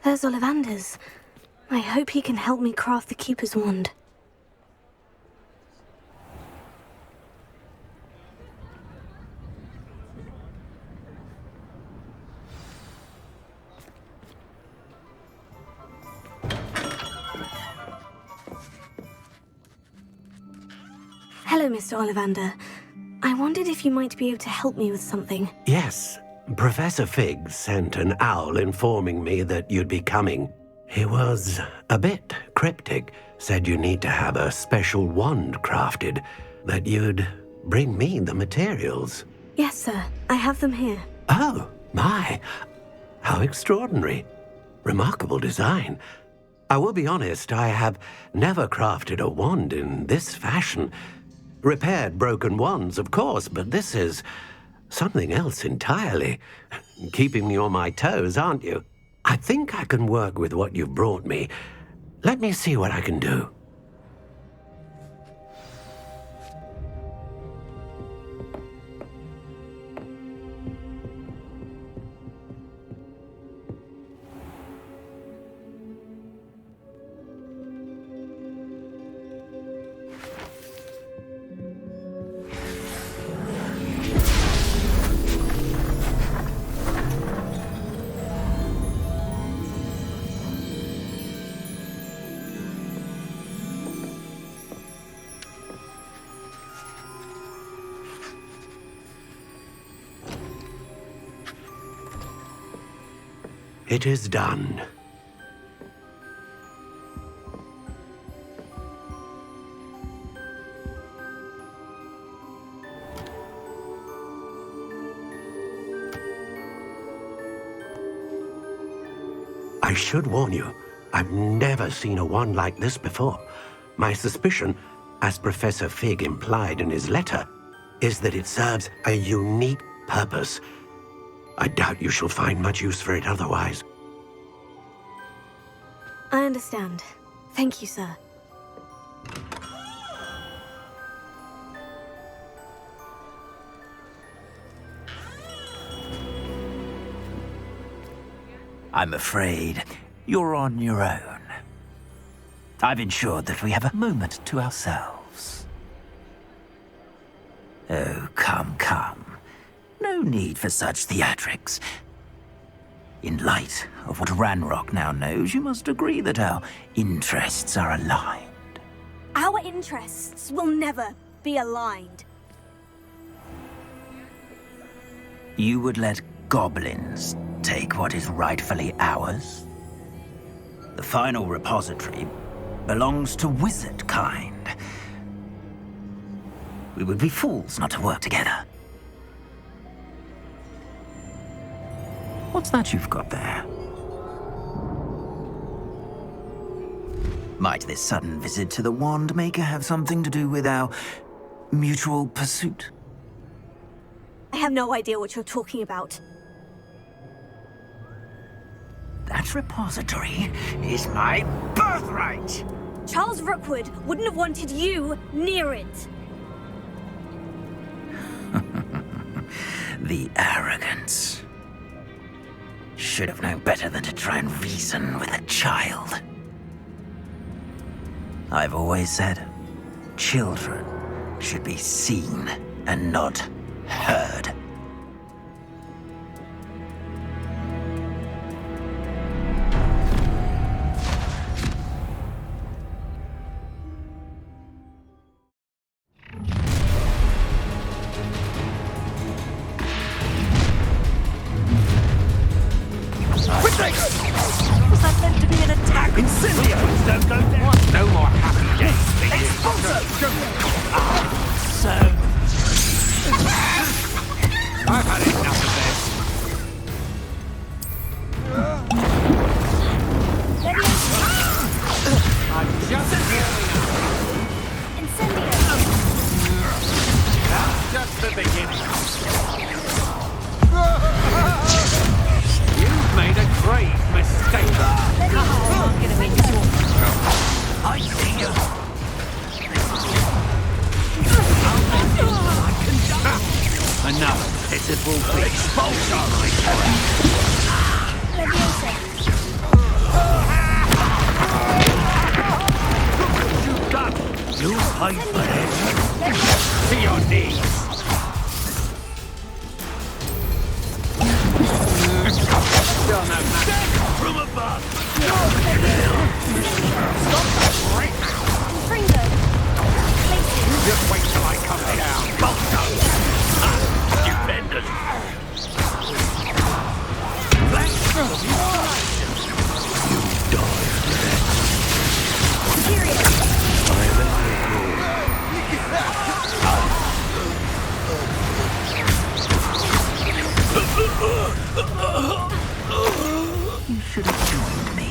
There's Ollivander's. I hope he can help me craft the Keeper's wand. Hello, Mr. Ollivander. I wondered if you might be able to help me with something. Yes. Professor Fig sent an owl informing me that you'd be coming. He was a bit cryptic, said you need to have a special wand crafted, that you'd bring me the materials. Yes, sir. I have them here. Oh, my. How extraordinary. Remarkable design. I will be honest, I have never crafted a wand in this fashion. Repaired broken wands, of course, but this is something else entirely. Keeping me on my toes, aren't you? I think I can work with what you've brought me. Let me see what I can do. It is done. I should warn you, I've never seen a wand like this before. My suspicion, as Professor Fig implied in his letter, is that it serves a unique purpose. I doubt you shall find much use for it otherwise. I understand. Thank you, sir. I'm afraid you're on your own. I've ensured that we have a moment to ourselves. Oh, come, come. No need for such theatrics. In light of what Ranrock now knows, you must agree that our interests are aligned. Our interests will never be aligned. You would let goblins take what is rightfully ours? The final repository belongs to wizard kind. We would be fools not to work together. What's that you've got there? Might this sudden visit to the Wand Maker have something to do with our mutual pursuit? I have no idea what you're talking about. That repository is my birthright! Charles Rookwood wouldn't have wanted you near it. The arrogance. Should have known better than to try and reason with a child. I've always said, children should be seen and not heard. Was that meant to be an attack? Incendiaries don't go down! No more happy days. So... I've had enough of this. I'm just warming up. Incendiary! That's just the beginning. You've made a grave mistake. I'm gonna make you I see you! Another pitiful pay for this. To your knees. You're no match from above. Stop that right now. Fringo. Just wait till I come down. Bolto. Stupendous. You should have joined me.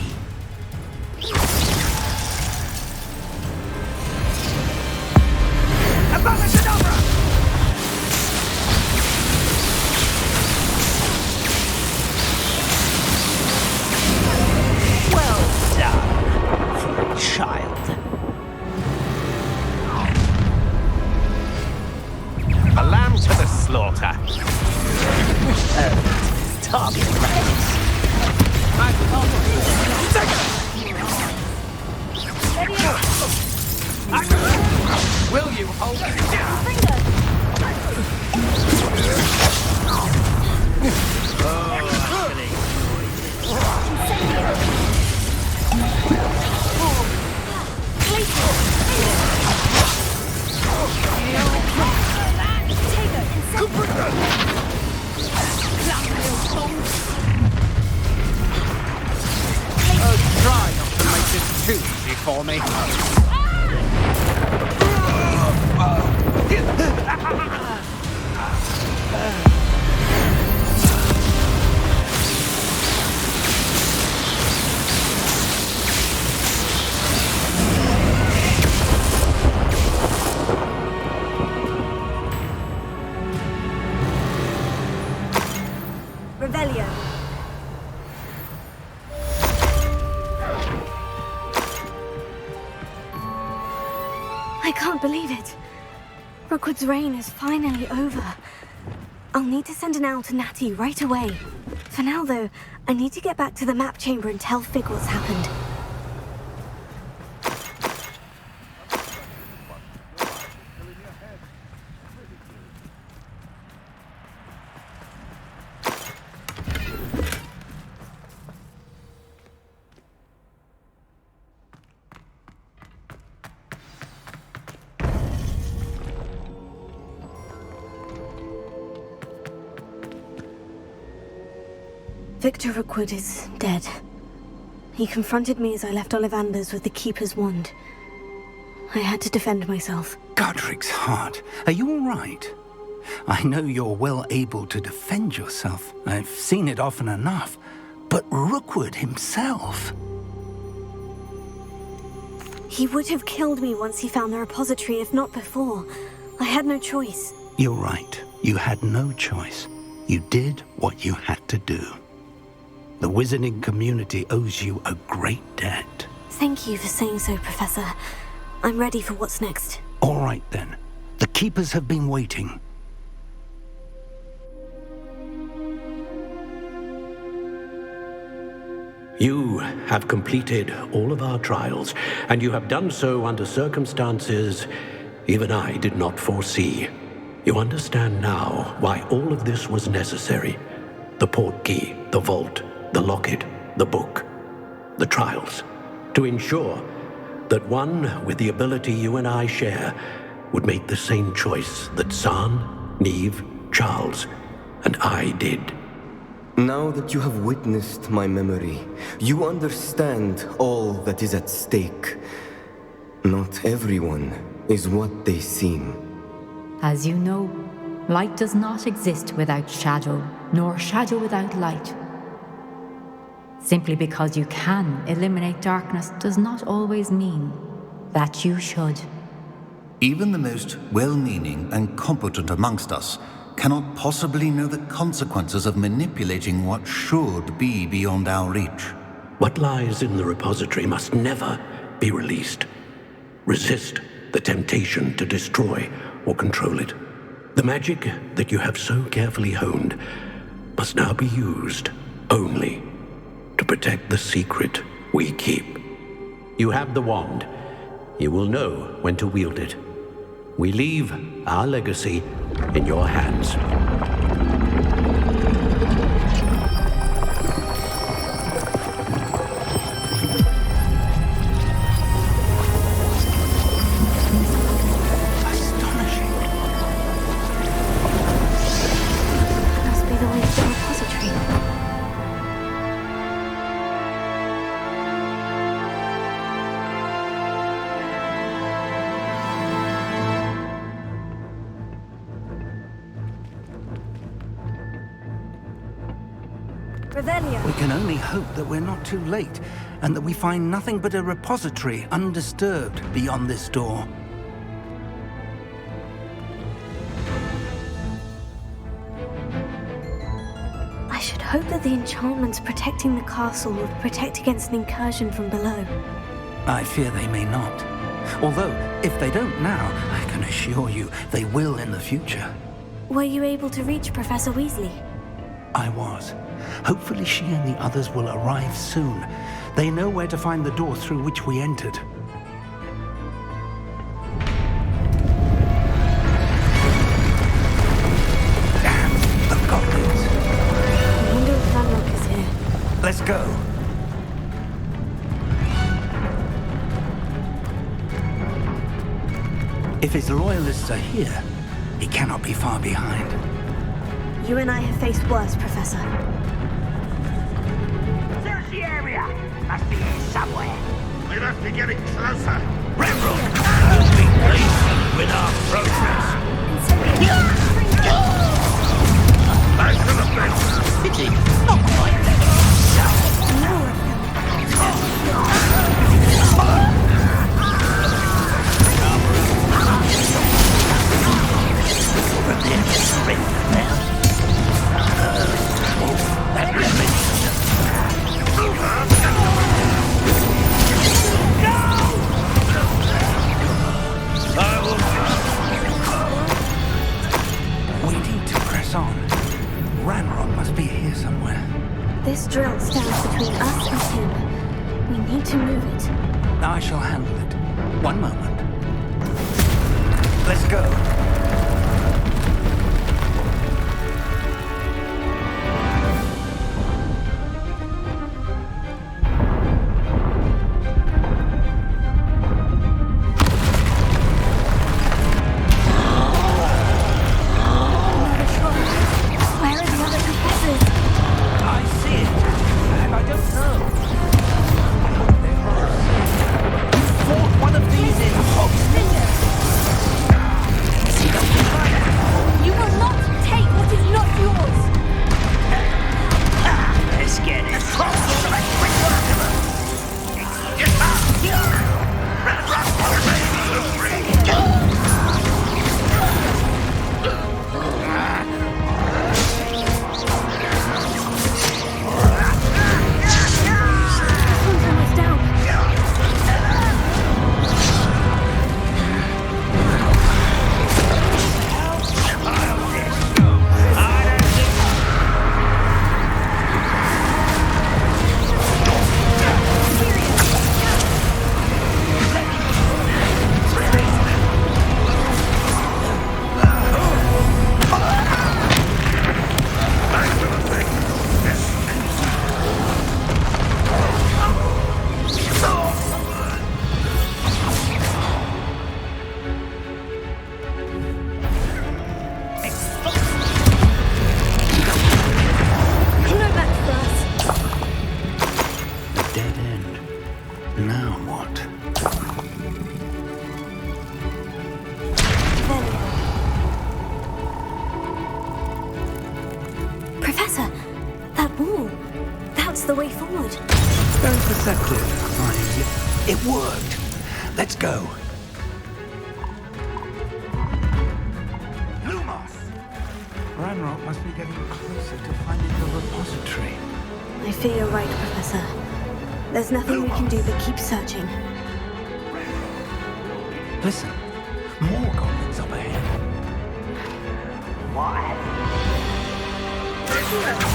Well done, for a child. A lamb to the slaughter. Target practice. Will you hold it down? Try not to make this too easy for me. Revelio. I can't believe it. Rookwood's reign is finally over. I'll need to send an owl to Natty right away. For now, though, I need to get back to the map chamber and tell Fig what's happened. Victor Rookwood is dead. He confronted me as I left Ollivander's with the Keeper's wand. I had to defend myself. Godric's heart, are you all right? I know you're well able to defend yourself. I've seen it often enough. But Rookwood himself... He would have killed me once he found the repository, if not before. I had no choice. You're right. You had no choice. You did what you had to do. The wizarding community owes you a great debt. Thank you for saying so, Professor. I'm ready for what's next. All right, then. The Keepers have been waiting. You have completed all of our trials, and you have done so under circumstances even I did not foresee. You understand now why all of this was necessary. The portkey, the vault, the locket, the book, the trials. To ensure that one with the ability you and I share would make the same choice that San, Neve, Charles, and I did. Now that you have witnessed my memory, you understand all that is at stake. Not everyone is what they seem. As you know, light does not exist without shadow, nor shadow without light. Simply because you can eliminate darkness does not always mean that you should. Even the most well-meaning and competent amongst us cannot possibly know the consequences of manipulating what should be beyond our reach. What lies in the repository must never be released. Resist the temptation to destroy or control it. The magic that you have so carefully honed must now be used only to protect the secret we keep. You have the wand. You will know when to wield it. We leave our legacy in your hands. Must be the way to the repository. Revelio. We can only hope that we're not too late, and that we find nothing but a repository undisturbed beyond this door. I should hope that the enchantments protecting the castle will protect against an incursion from below. I fear they may not. Although, if they don't now, I can assure you they will in the future. Were you able to reach Professor Weasley? I was. Hopefully she and the others will arrive soon. They know where to find the door through which we entered. Damn, the goblins. I wonder if 란록 is here. Let's go. If his loyalists are here, he cannot be far behind. You and I have faced worse, Professor. Search the area! Must be here somewhere. We must be getting closer. Rimrock will be pleased with our progress. Back to the fence. Pity, not quite We need to press on. Ranrock must be here somewhere. This drill stands between us and him. We need to move it. I shall handle it. One moment. Let's go. Where are the other professors? I see it, and I don't know. I hope they're right. You fought one of these in Hogsmeade. You will not take what is not yours! Let's get it. Quick work of them. Get back! Ran Hunter was down. No match for us. Dead end. Now what? Professor, that wall. That's the way forward. Very perceptive. It worked. Let's go. Lumos! Ranrock must be getting closer to finding the repository. I fear you're right, Professor. There's nothing we can do but keep searching. Listen, more goblins up ahead. What?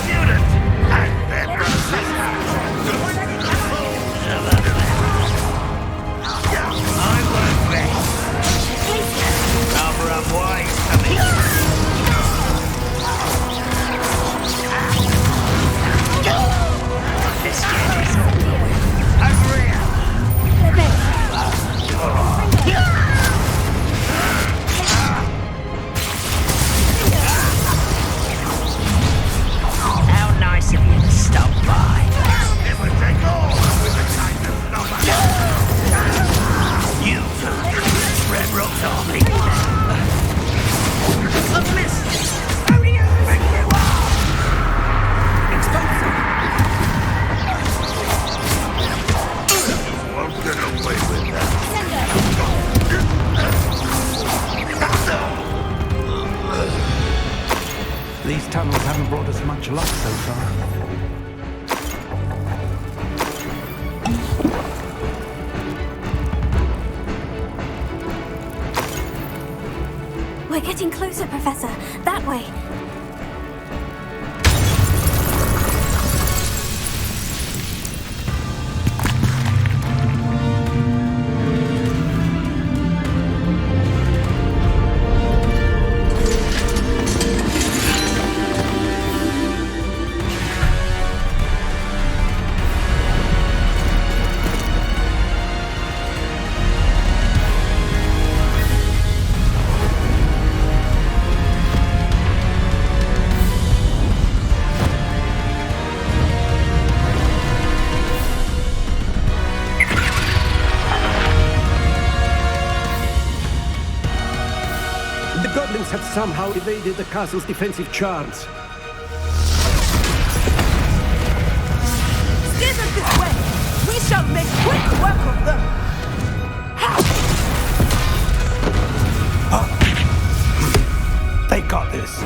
Student and their professor. I We're getting closer, Professor. That way. Have somehow evaded the castle's defensive charms. Steer them this way! We shall make quick work of them! They got this.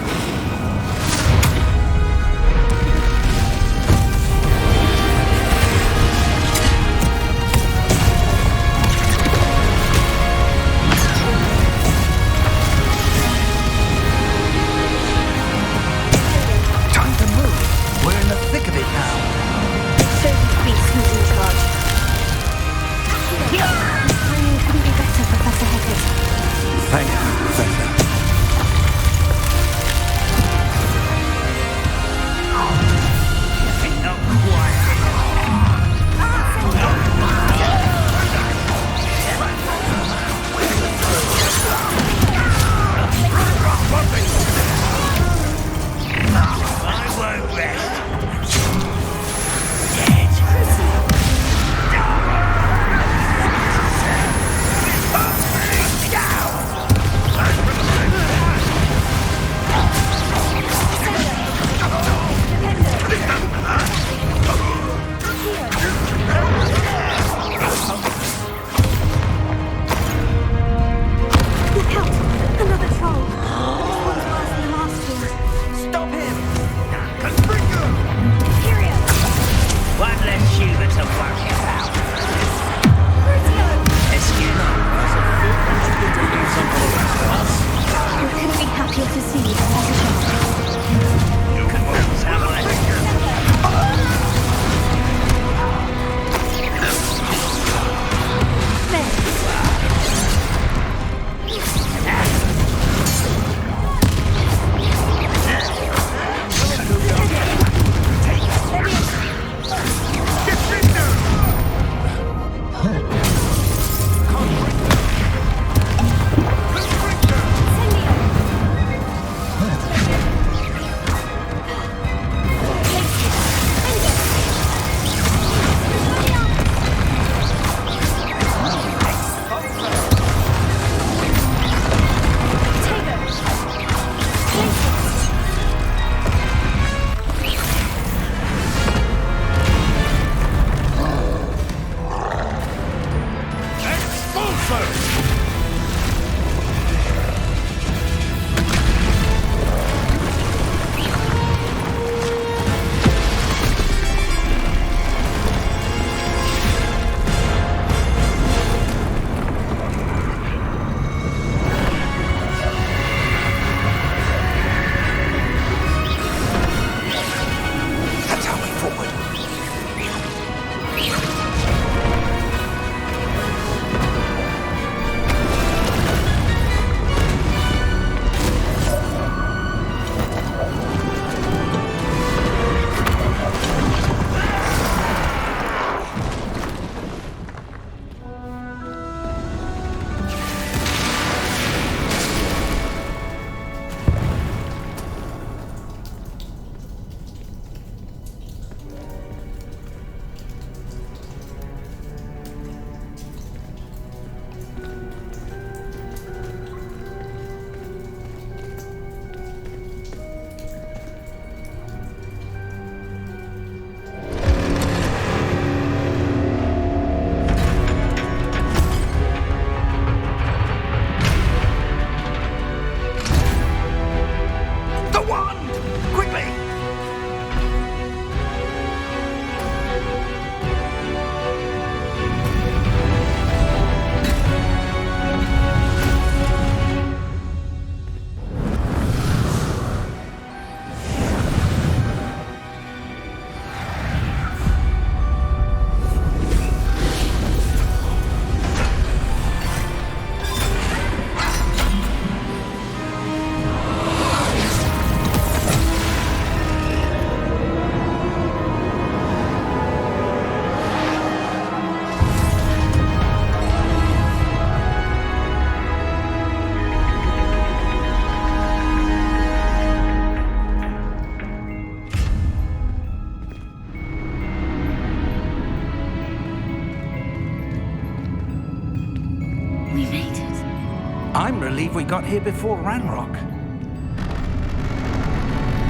I'm relieved we got here before Ranrock.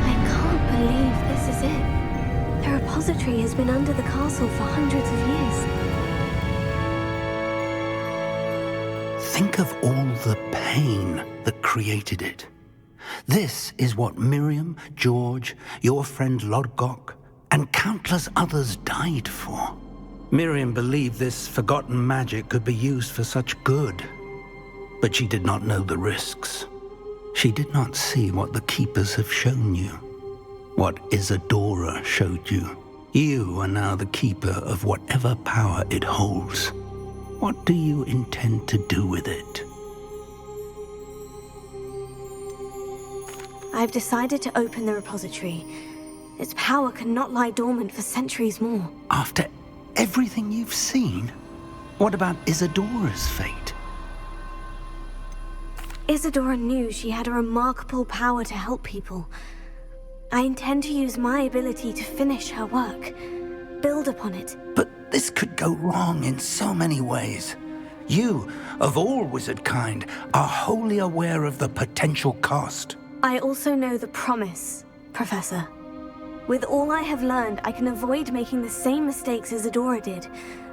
I can't believe this is it. The repository has been under the castle for hundreds of years. Think of all the pain that created it. This is what Miriam, George, your friend Lodgok, and countless others died for. Miriam believed this forgotten magic could be used for such good, but she did not know the risks. She did not see what the Keepers have shown you, what Isadora showed you. You are now the Keeper of whatever power it holds. What do you intend to do with it? I've decided to open the repository. Its power cannot lie dormant for centuries more. After everything you've seen, what about Isadora's fate? Isadora knew she had a remarkable power to help people. I intend to use my ability to finish her work, build upon it. But this could go wrong in so many ways. You, of all wizard kind, are wholly aware of the potential cost. I also know the promise, Professor. With all I have learned, I can avoid making the same mistakes Isadora did.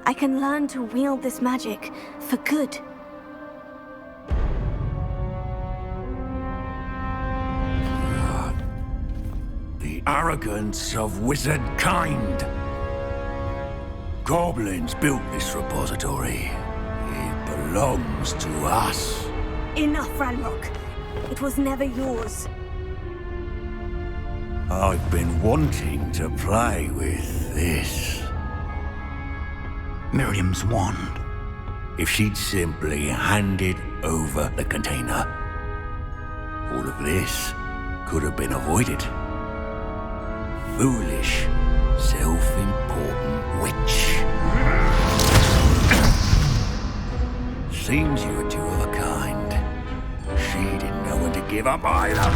I can learn to wield this magic for good. The arrogance of wizard kind. Goblins built this repository. It belongs to us. Enough, Ranrock. It was never yours. I've been wanting to play with this. Miriam's wand. If she'd simply handed over the container, all of this could have been avoided. Foolish, self-important witch. Seems you were two of a kind. She didn't know when to give up either.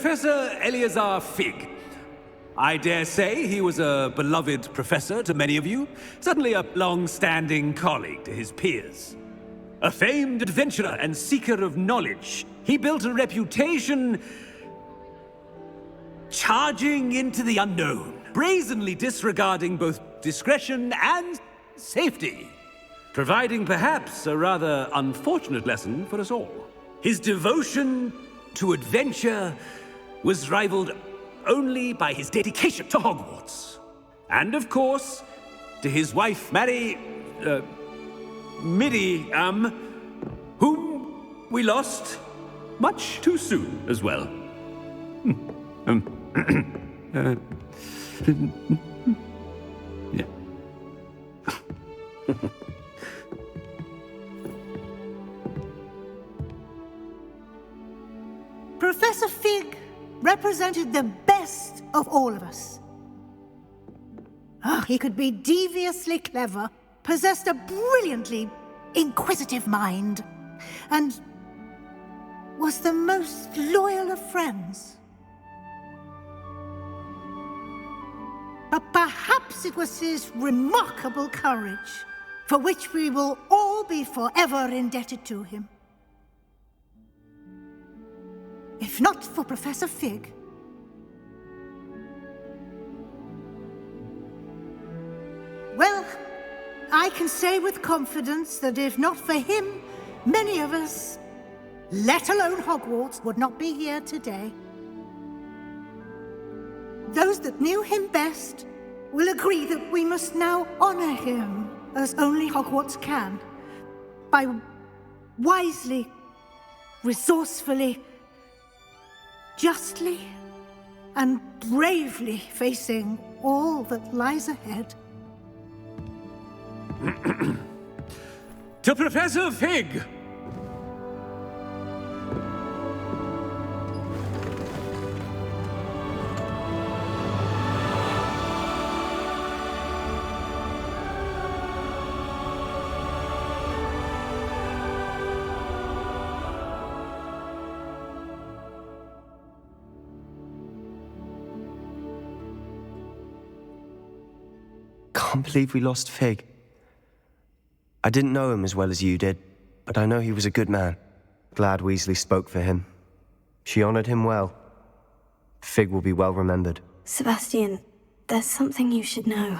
Professor Eleazar Fig. I dare say he was a beloved professor to many of you, certainly a long-standing colleague to his peers. A famed adventurer and seeker of knowledge, he built a reputation charging into the unknown, brazenly disregarding both discretion and safety, providing perhaps a rather unfortunate lesson for us all. His devotion to adventure was rivaled only by his dedication to Hogwarts. And of course, to his wife, Middy, whom we lost much too soon as well. Yeah. Professor Fig represented the best of all of us. He could be deviously clever, possessed a brilliantly inquisitive mind, and was the most loyal of friends. But perhaps it was his remarkable courage, for which we will all be forever indebted to him. If not for Professor Fig, well, I can say with confidence that if not for him, many of us, let alone Hogwarts, would not be here today. Those that knew him best will agree that we must now honor him as only Hogwarts can, by wisely, resourcefully, justly, and bravely facing all that lies ahead. To Professor Fig! Can't believe we lost Fig. I didn't know him as well as you did, but I know he was a good man. Glad Weasley spoke for him. She honored him well. Fig will be well remembered. Sebastian, there's something you should know.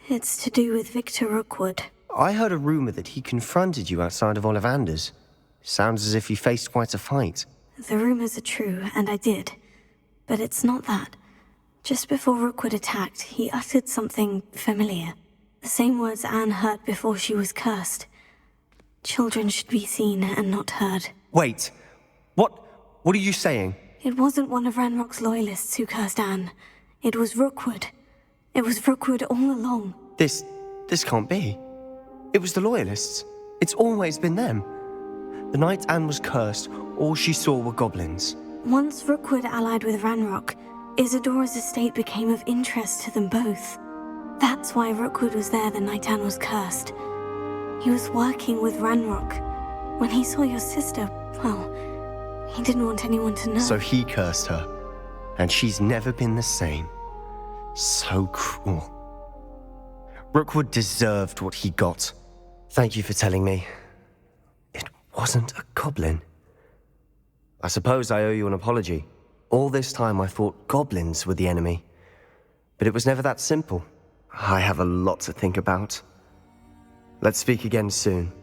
It's to do with Victor Rookwood. I heard a rumor that he confronted you outside of Ollivander's. Sounds as if he faced quite a fight. The rumors are true, and I did. But it's not that. Just before Rookwood attacked, he uttered something familiar. The same words Anne heard before she was cursed. Children should be seen and not heard. Wait. What are you saying? It wasn't one of Ranrock's loyalists who cursed Anne. It was Rookwood. It was Rookwood all along. This can't be. It was the loyalists. It's always been them. The night Anne was cursed, all she saw were goblins. Once Rookwood allied with Ranrock, Isadora's estate became of interest to them both. That's why Rookwood was there the night Anne was cursed. He was working with Ranrock. When he saw your sister, well, he didn't want anyone to know. So he cursed her, and she's never been the same. So cruel. Rookwood deserved what he got. Thank you for telling me. It wasn't a goblin. I suppose I owe you an apology. All this time I thought goblins were the enemy. But it was never that simple. I have a lot to think about. Let's speak again soon.